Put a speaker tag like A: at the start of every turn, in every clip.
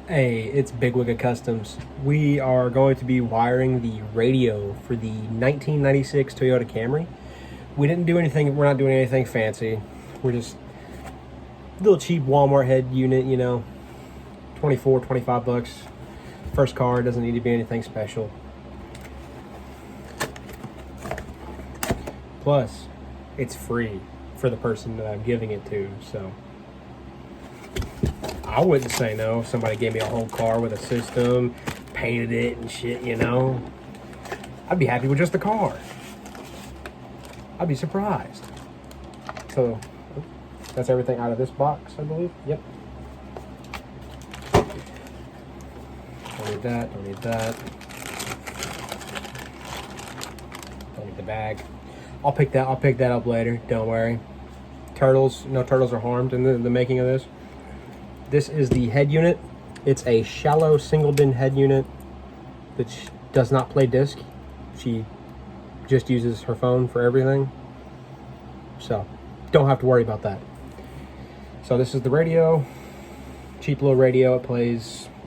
A: Hey, it's Big Wigga Customs. We are going to be wiring the radio for the 1996 Toyota Camry. We didn't do anything, we're not doing anything fancy. We're just a little cheap Walmart head unit, you know, 24, 25 bucks. First car, doesn't need to be anything special. Plus, it's free for the person that I'm giving it to, so I wouldn't say no if somebody gave me a whole car with a system, painted it and shit, you know. I'd be happy with just the car. I'd be surprised. So, that's everything out of this box, I believe. Yep. Don't need that, don't need that. Don't need the bag. I'll pick that up later, don't worry. Turtles, no turtles are harmed in the making of this. This is the head unit. It's a shallow single bin head unit which does not play disc. She just uses her phone for everything. So don't have to worry about that. So this is the radio. Cheap little radio. It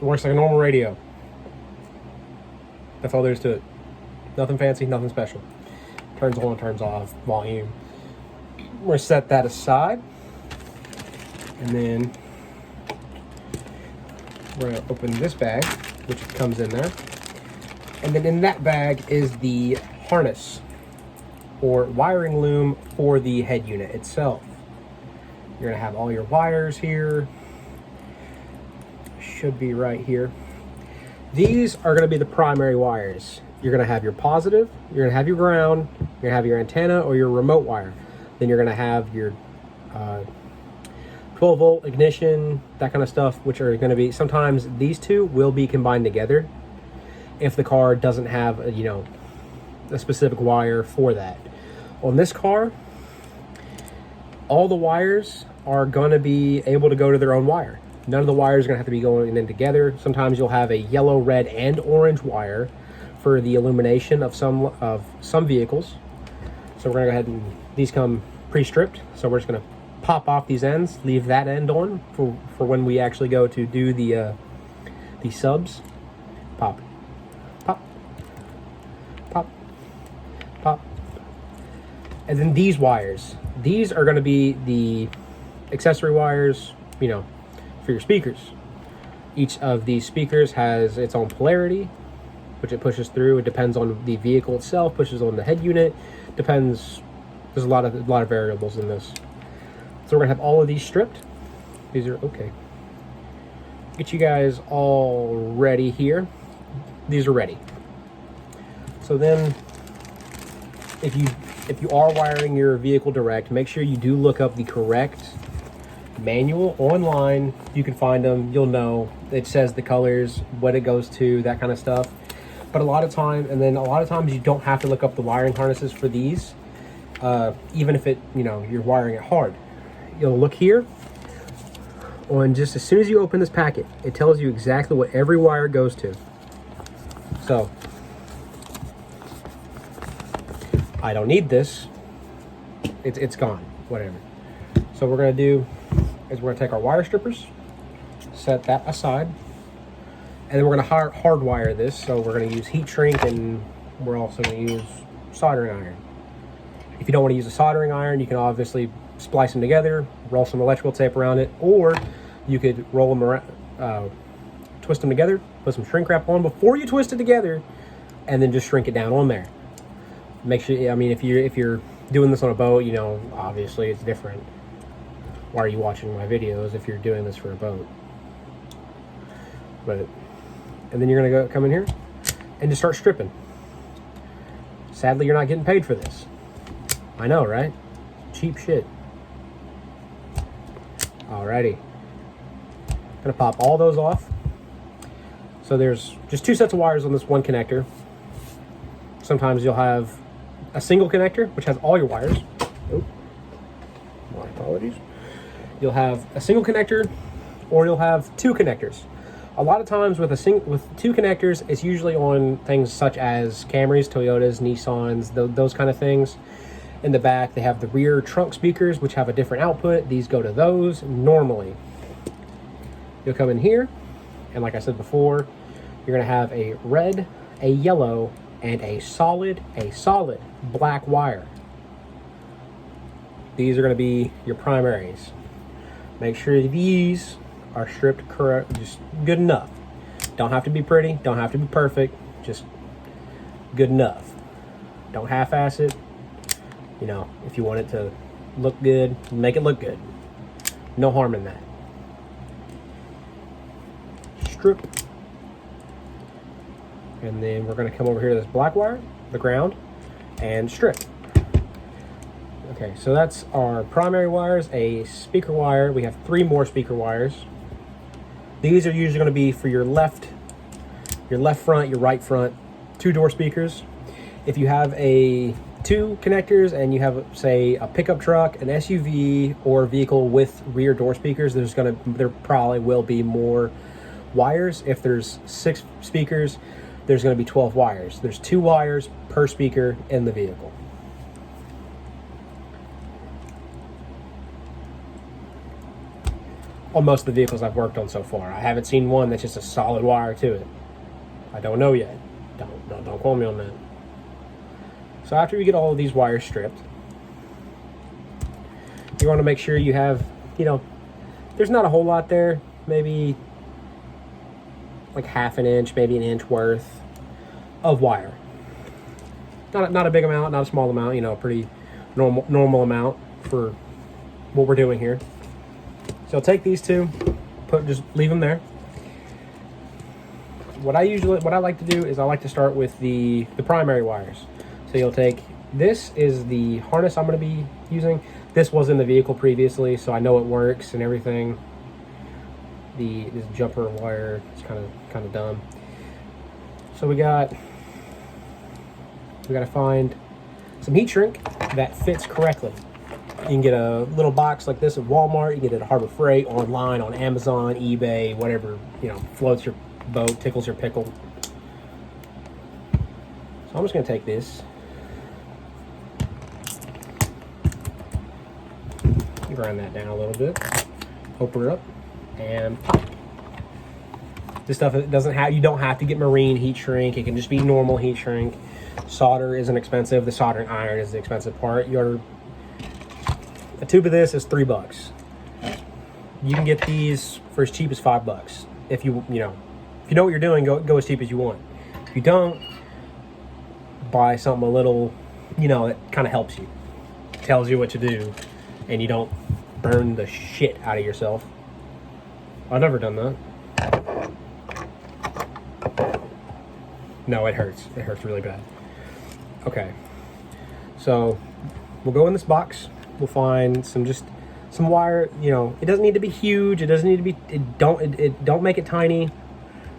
A: works like a normal radio. That's all there is to it. Nothing fancy, nothing special. Turns on, turns off, volume. We're gonna set that aside. And then we're going to open this bag, which comes in there. And then in that bag is the harness or wiring loom for the head unit itself. You're going to have all your wires here. Should be right here. These are going to be the primary wires. You're going to have your positive, you're going to have your ground, you're going to have your antenna or your remote wire. Then you're going to have your 12 volt ignition, that kind of stuff, which are going to be, sometimes these two will be combined together if the car doesn't have a specific wire for that. On this car, all the wires are going to be able to go to their own wire. None of the wires are going to have to be going in together. Sometimes you'll have a yellow, red, and orange wire for the illumination of some vehicles. So we're going to go ahead and these come pre-stripped, so we're just going to pop off these ends, leave that end on for when we actually go to do the subs. Pop, pop, pop, pop. And then these wires. These are going to be the accessory wires, for your speakers. Each of these speakers has its own polarity, which it pushes through. It depends on the vehicle itself, pushes on the head unit. Depends. There's a lot of variables in this. So we're gonna have all of these stripped. These are okay. Get you guys all ready here. These are ready. So then, if you are wiring your vehicle direct, make sure you do look up the correct manual online. You can find them. You'll know. It says the colors, what it goes to, that kind of stuff. But a lot of times you don't have to look up the wiring harnesses for these, even if you're wiring it hard. You'll look here on just as soon as you open this packet, it tells you exactly what every wire goes to. So I don't need this. It's gone, whatever. So what we're gonna do is we're gonna take our wire strippers, set that aside, and then we're gonna hardwire this. So we're gonna use heat shrink, and we're also gonna use soldering iron. If you don't want to use a soldering iron, you can obviously splice them together, roll some electrical tape around it, or you could roll them around, twist them together, put some shrink wrap on before you twist it together, and then just shrink it down on there. Make sure, if you're doing this on a boat, obviously it's different. Why are you watching my videos if you're doing this for a boat? And then you're gonna come in here and just start stripping. Sadly, you're not getting paid for this. I know, right? Cheap shit. Alrighty. Gonna pop all those off. So there's just two sets of wires on this one connector. Sometimes you'll have a single connector, which has all your wires. Oh, my apologies. You'll have a single connector, or you'll have two connectors. A lot of times with two connectors, it's usually on things such as Camrys, Toyotas, Nissans, those kind of things. In the back, they have the rear trunk speakers, which have a different output. These go to those normally. You'll come in here, And like I said before, you're going to have a red, a yellow, and a solid black wire. These are going to be your primaries. Make sure these are stripped correct, just good enough. Don't have to be pretty, don't have to be perfect, just good enough. Don't half-ass it. You know, if you want it to look good, make it look good. No harm in that. Strip. And then we're going to come over here to this black wire, the ground, and strip. Okay, so that's our primary wires, a speaker wire. We have 3 more speaker wires. These are usually going to be for your left front, your right front, 2-door speakers. If you have 2 connectors and you have, say, a pickup truck, an SUV, or a vehicle with rear door speakers, there probably will be more wires. If there's 6 speakers, there's going to be 12 wires. There's 2 wires per speaker in the vehicle. On most of the vehicles I've worked on so far, I haven't seen one that's just a solid wire to it. I don't know yet. Don't quote me on that. So after you get all of these wires stripped, you want to make sure you have, you know, there's not a whole lot there, maybe like half an inch, maybe an inch worth of wire. Not a big amount, not a small amount, you know, a pretty normal amount for what we're doing here. So take these 2, just leave them there. What I like to do is I like to start with the primary wires. So you'll take, this is the harness I'm going to be using. This was in the vehicle previously, so I know it works and everything. This jumper wire is kind of dumb. So we got to find some heat shrink that fits correctly. You can get a little box like this at Walmart. You can get it at Harbor Freight, online, on Amazon, eBay, whatever, you know, floats your boat, tickles your pickle. So I'm just going to take this, grind that down a little bit, open it up, and pop. This stuff you don't have to get marine heat shrink. It can just be normal heat shrink. Solder isn't expensive. The soldering iron is the expensive part. A tube of this is $3. You can get these for as cheap as $5. If you know what you're doing, go as cheap as you want. If you don't, buy something a little, you know, that kind of helps you, tells you what to do, and you don't burn the shit out of yourself. I've never done that. No, it hurts. It hurts really bad. Okay, so we'll go in this box. We'll find some wire. You know, it doesn't need to be huge. It doesn't need to be. Don't make it tiny.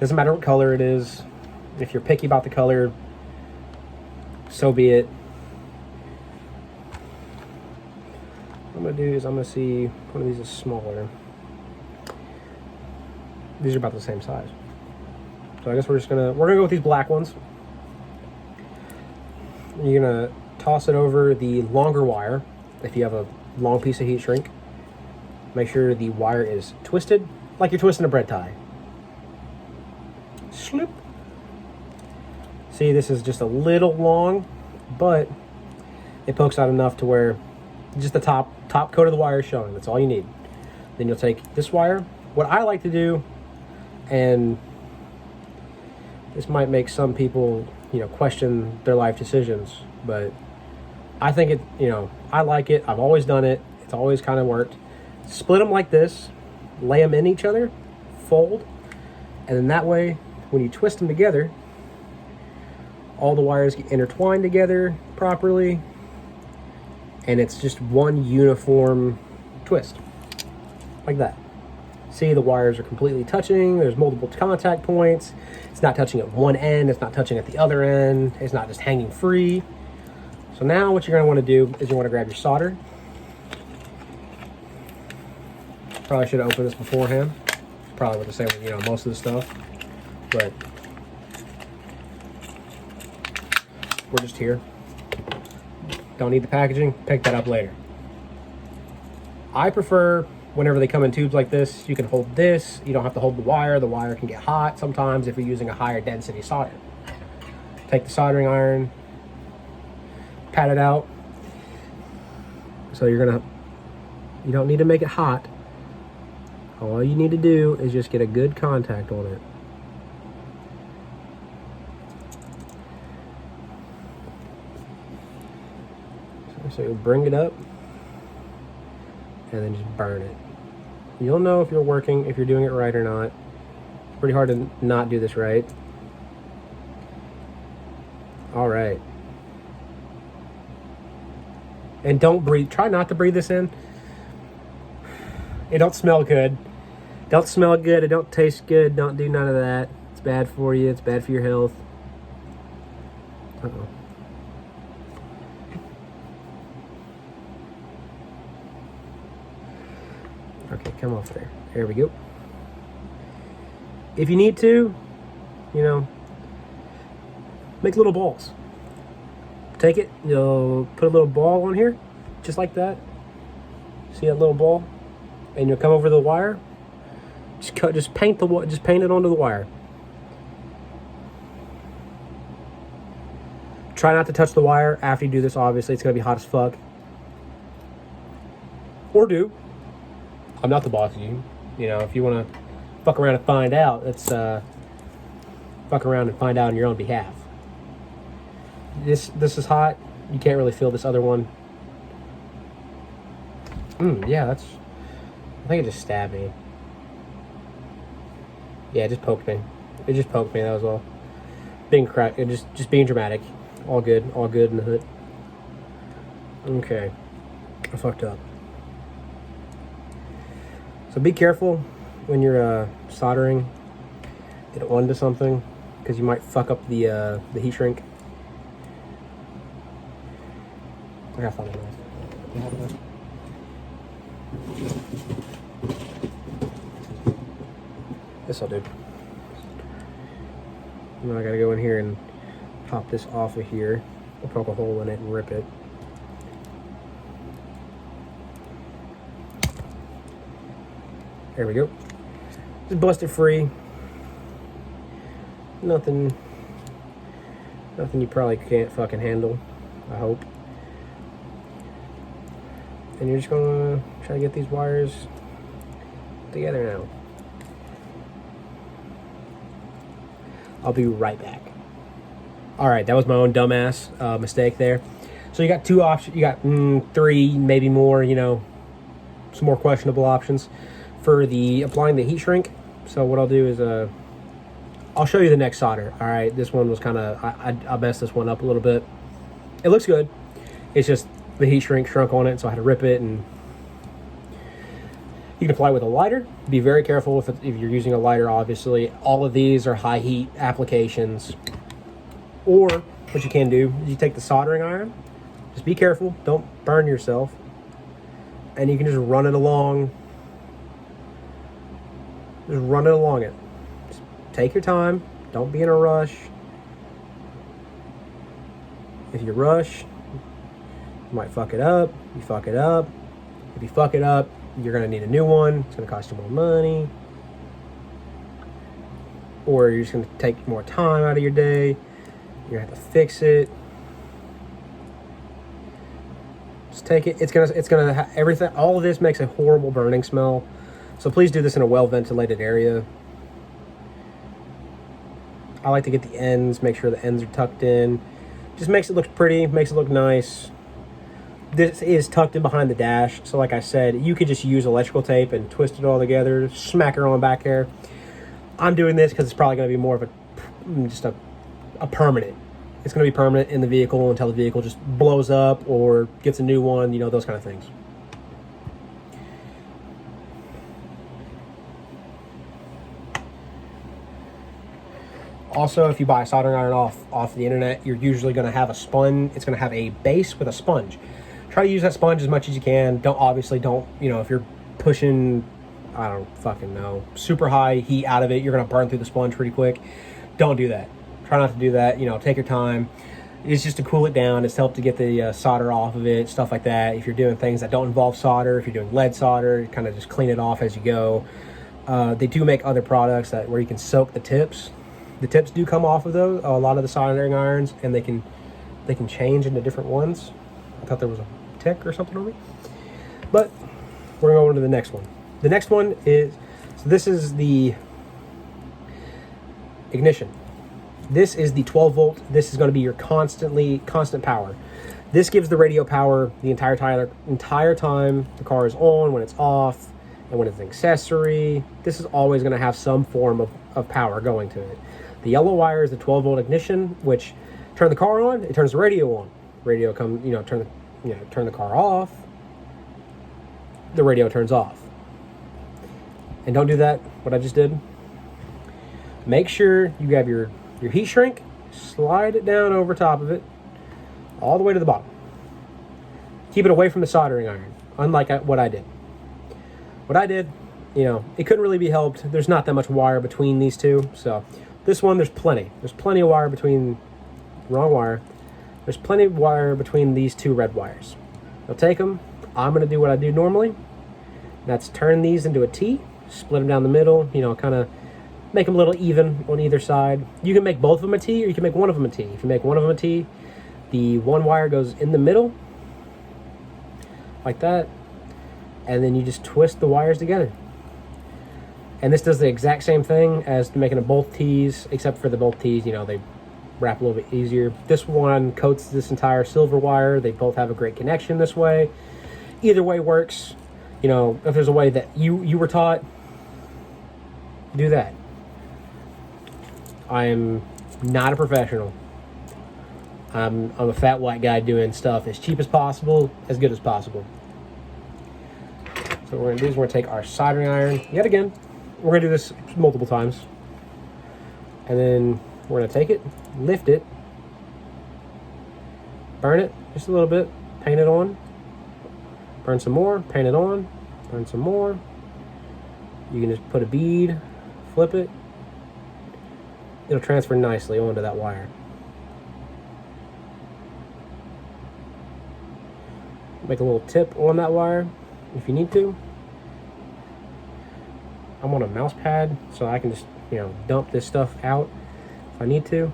A: Doesn't matter what color it is. If you're picky about the color, so be it. What I'm gonna do is I'm gonna see one of these is smaller. These are about the same size. So I guess we're gonna go with these black ones. You're gonna toss it over the longer wire. If you have a long piece of heat shrink, make sure the wire is twisted like you're twisting a bread tie. Slip. See, this is just a little long, but it pokes out enough to where just the top coat of the wire is showing. That's all you need. Then you'll take this wire. What I like to do, and this might make some people, you know, question their life decisions, but I think I like it. I've always done it. It's always kind of worked. Split them like this, lay them in each other, fold, and then that way, when you twist them together, all the wires get intertwined together properly, and it's just one uniform twist, like that. See, the wires are completely touching. There's multiple contact points. It's not touching at one end. It's not touching at the other end. It's not just hanging free. So now what you're going to want to do is you want to grab your solder. Probably should have opened this beforehand. Probably with the same, you know, most of the stuff. But we're just here. Don't need the packaging. Pick that up later. I prefer whenever they come in tubes like this, you can hold this. You don't have to hold the wire. The wire can get hot sometimes if you're using a higher density solder. Take the soldering iron, pat it out. So you don't need to make it hot. All you need to do is just get a good contact on it. So you'll bring it up and then just burn it. You'll know if you're working, if you're doing it right or not. It's pretty hard to not do this right. All right. And don't breathe. Try not to breathe this in. It don't smell good. Don't smell good. It don't taste good. Don't do none of that. It's bad for you. It's bad for your health. Uh-oh. Okay, come off there. There we go. If you need to, make little balls. Take it, you'll put a little ball on here, just like that. See that little ball? And you'll come over the wire. Just paint it onto the wire. Try not to touch the wire after you do this. Obviously, it's gonna be hot as fuck. Or do. I'm not the boss of you. If you want to fuck around and find out, let's fuck around and find out on your own behalf. This is hot. You can't really feel this other one. Yeah, I think it just stabbed me. Yeah, it just poked me. It just poked me, that was all. Just being dramatic. All good in the hood. Okay. I fucked up. So be careful when you're soldering it onto something, because you might fuck up the heat shrink. I gotta find a knife. This'll do. Now I gotta go in here and pop this off of here. I'll poke a hole in it and rip it. There we go. Just bust it free. Nothing you probably can't fucking handle, I hope. And you're just gonna try to get these wires together now. I'll be right back. All right, that was my own dumbass mistake there. So you got two options. You got three, maybe more. Some more questionable options for the applying the heat shrink. So what I'll do is I'll show you the next solder. All right, this one was kind of I messed this one up a little bit. It looks good. It's just the heat shrink shrunk on it, so I had to rip it. And you can apply it with a lighter. Be very careful if you're using a lighter. Obviously, all of these are high heat applications. Or what you can do is you take the soldering iron. Just be careful. Don't burn yourself. And you can just run it along. Just run it along it. Just take your time. Don't be in a rush. If you rush, you might fuck it up. You fuck it up. If you fuck it up, you're going to need a new one. It's going to cost you more money. Or you're just going to take more time out of your day. You're going to have to fix it. Just take it. It's gonna everything. All of this makes a horrible burning smell. So please do this in a well-ventilated area. I like to get the ends, make sure the ends are tucked in. Just makes it look pretty, makes it look nice. This is tucked in behind the dash. So like I said, you could just use electrical tape and twist it all together, smack it on back here. I'm doing this because it's probably going to be more of a permanent. It's going to be permanent in the vehicle until the vehicle just blows up or gets a new one, those kind of things. Also, if you buy a soldering iron off the internet, you're usually going to have a sponge. It's going to have a base with a sponge. Try to use that sponge as much as you can. If you're pushing, I don't fucking know, super high heat out of it, you're going to burn through the sponge pretty quick. Don't do that. Try not to do that. Take your time. It's just to cool it down. It's to help to get the solder off of it, stuff like that. If you're doing things that don't involve solder, if you're doing lead solder, kind of just clean it off as you go. They do make other products where you can soak the tips. The tips do come off of those, a lot of the soldering irons, and they can change into different ones. I thought there was a tick or something on me. But we're going to go to the next one. The next one is, so this is the ignition. This is the 12 volt. This is going to be your constant power. This gives the radio power the entire time the car is on, when it's off, and when it's an accessory. This is always going to have some form of power going to it. The yellow wire is the 12 volt ignition, which turn the car on, it turns the radio on. Radio comes, turn the car off, the radio turns off. And don't do that, what I just did. Make sure you grab your heat shrink, slide it down over top of it, all the way to the bottom. Keep it away from the soldering iron, unlike what I did. What I did, it couldn't really be helped. There's not that much wire between these two. So this one, there's plenty. There's plenty of wire between, wrong wire. There's plenty of wire between these two red wires. I'll take them. I'm going to do what I do normally. That's turn these into a T, split them down the middle, kind of make them a little even on either side. You can make both of them a T, or you can make one of them a T. If you make one of them a T, the one wire goes in the middle, like that, and then you just twist the wires together. And this does the exact same thing as making a both T's, except for the both T's, they wrap a little bit easier. This one coats this entire silver wire. They both have a great connection this way. Either way works. If there's a way that you were taught, do that. I'm not a professional. I'm a fat white guy doing stuff as cheap as possible, as good as possible. So what we're going to do is we're going to take our soldering iron, yet again. We're going to do this multiple times. And then we're going to take it, lift it, burn it just a little bit, paint it on, burn some more, paint it on, burn some more. You can just put a bead, flip it. It'll transfer nicely onto that wire. Make a little tip on that wire if you need to. I'm on a mouse pad, so I can just, dump this stuff out if I need to.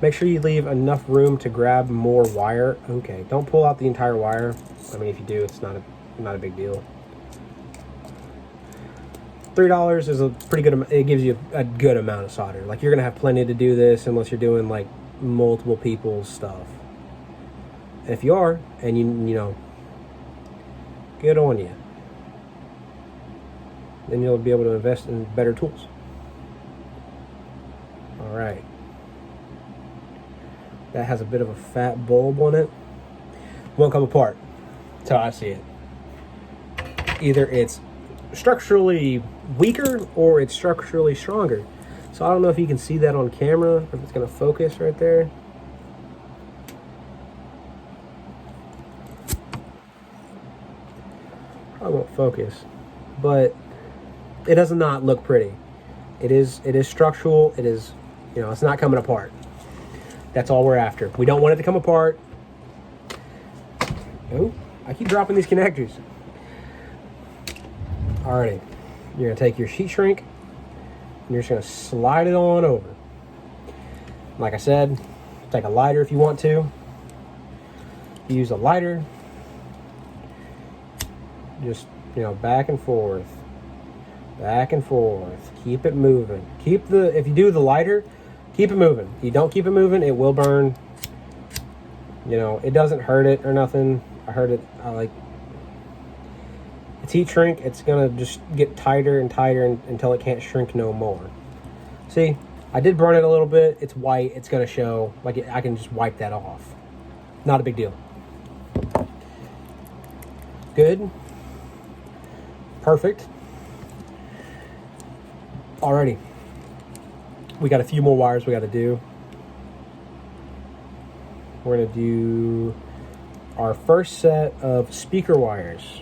A: Make sure you leave enough room to grab more wire. Okay, don't pull out the entire wire. I mean, if you do, it's not a big deal. $3 is a pretty good. It gives you a good amount of solder. Like, you're gonna have plenty to do this unless you're doing like multiple people's stuff. And if you are, and you good on you. Then you'll be able to invest in better tools. All right. That has a bit of a fat bulb on it. Won't come apart. That's how I see it. Either it's structurally weaker or it's structurally stronger. So I don't know if you can see that on camera, if it's going to focus right there. Probably won't focus, but it does not look pretty. It is structural. It is, it's not coming apart. That's all we're after. We don't want it to come apart. Oh, I keep dropping these connectors. Alrighty, you're gonna take your heat shrink and you're just gonna slide it on over. Like I said, take a lighter if you want to. Use a lighter. Just, back and forth. Back and forth. Keep it moving. If you do the lighter, keep it moving. If you don't keep it moving, it will burn. It doesn't hurt it or nothing. I heard it. It's heat shrink. It's gonna just get tighter and tighter until it can't shrink no more. See, I did burn it a little bit. It's white. It's gonna show. I can just wipe that off. Not a big deal. Good. Perfect. Alrighty. We got a few more wires we got to do. We're going to do our first set of speaker wires.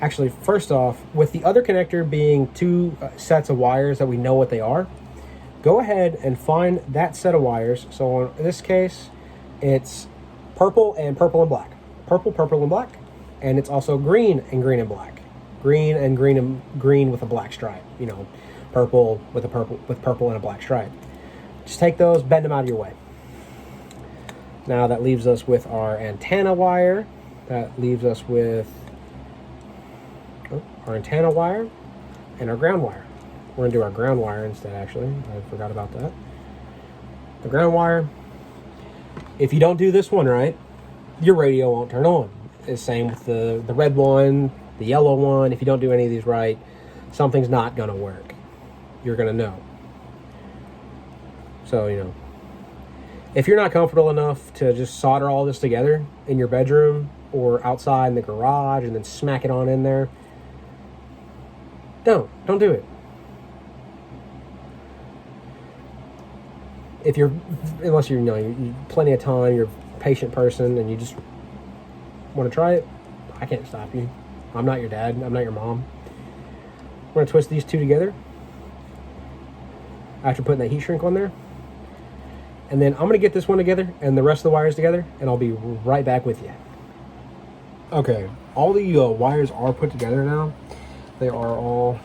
A: Actually, first off, with the other connector being two sets of wires that we know what they are, go ahead and find that set of wires. So in this case, it's purple and black. Purple and black. And it's also green and black. Green with a black stripe. You know, purple with purple and a black stripe. Just take those, bend them out of your way. Now that leaves us with our antenna wire. That leaves us with our antenna wire and our ground wire. We're going to do our ground wire instead, actually. I forgot about that. The ground wire, if you don't do this one right, your radio won't turn on. It's the same with the red one, the yellow one. If you don't do any of these right, something's not going to work. You're going to know. So, you know, if you're not comfortable enough to just solder all this together in your bedroom or outside in the garage and then smack it on in there, don't do it. Unless you're plenty of time, you're a patient person and you just want to try it, I can't stop you. I'm not your dad. I'm not your mom. We're going to twist these two together after putting that heat shrink on there. And then I'm going to get this one together and the rest of the wires together, and I'll be right back with you. Okay, all the wires are put together now. They are all...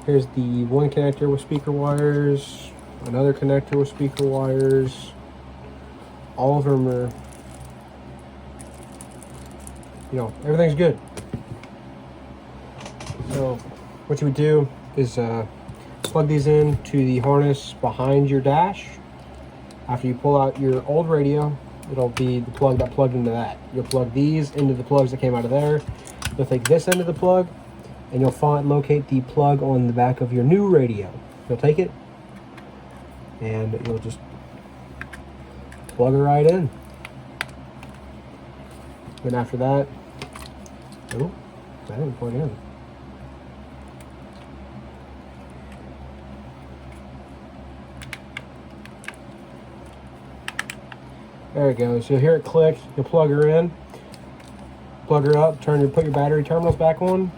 A: Here's the one connector with speaker wires, another connector with speaker wires. All of them are... You know, everything's good. So, what you would do is plug these in to the harness behind your dash. After you pull out your old radio, it'll be the plug that plugged into that. You'll plug these into the plugs that came out of there. You'll take this end of the plug, and you'll locate the plug on the back of your new radio. You'll take it, and you'll just plug it right in. Then after that, oh, I didn't plug it in. There it goes. You'll hear it click. You'll plug her in, plug her up, put your battery terminals back on,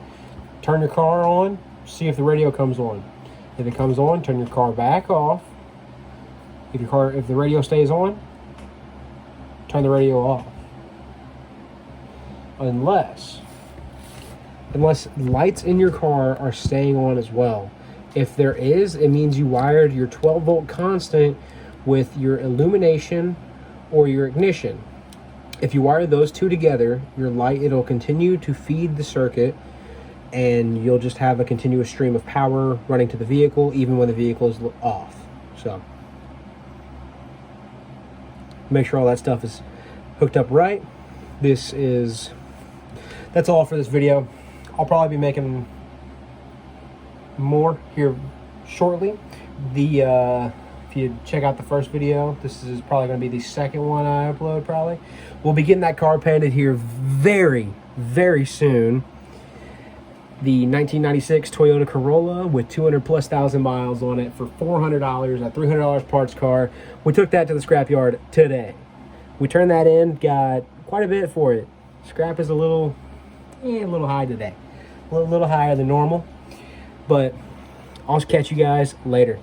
A: turn your car on, see if the radio comes on. If it comes on, turn your car back off. If the radio stays on, turn the radio off. Unless lights in your car are staying on as well. If there is, it means you wired your 12-volt constant with your illumination or your ignition. If you wire those two together, your light, it'll continue to feed the circuit, and you'll just have a continuous stream of power running to the vehicle even when the vehicle is off. So make sure all that stuff is hooked up right. That's all for this video. I'll probably be making more here shortly. If you check out the first video, this is probably going to be the second one I upload probably. We'll be getting that car painted here very, very soon. The 1996 Toyota Corolla with 200,000+ miles on it for $400, a $300 parts car. We took that to the scrapyard today. We turned that in, got quite a bit for it. Scrap is a little high today. A little higher than normal. But I'll catch you guys later.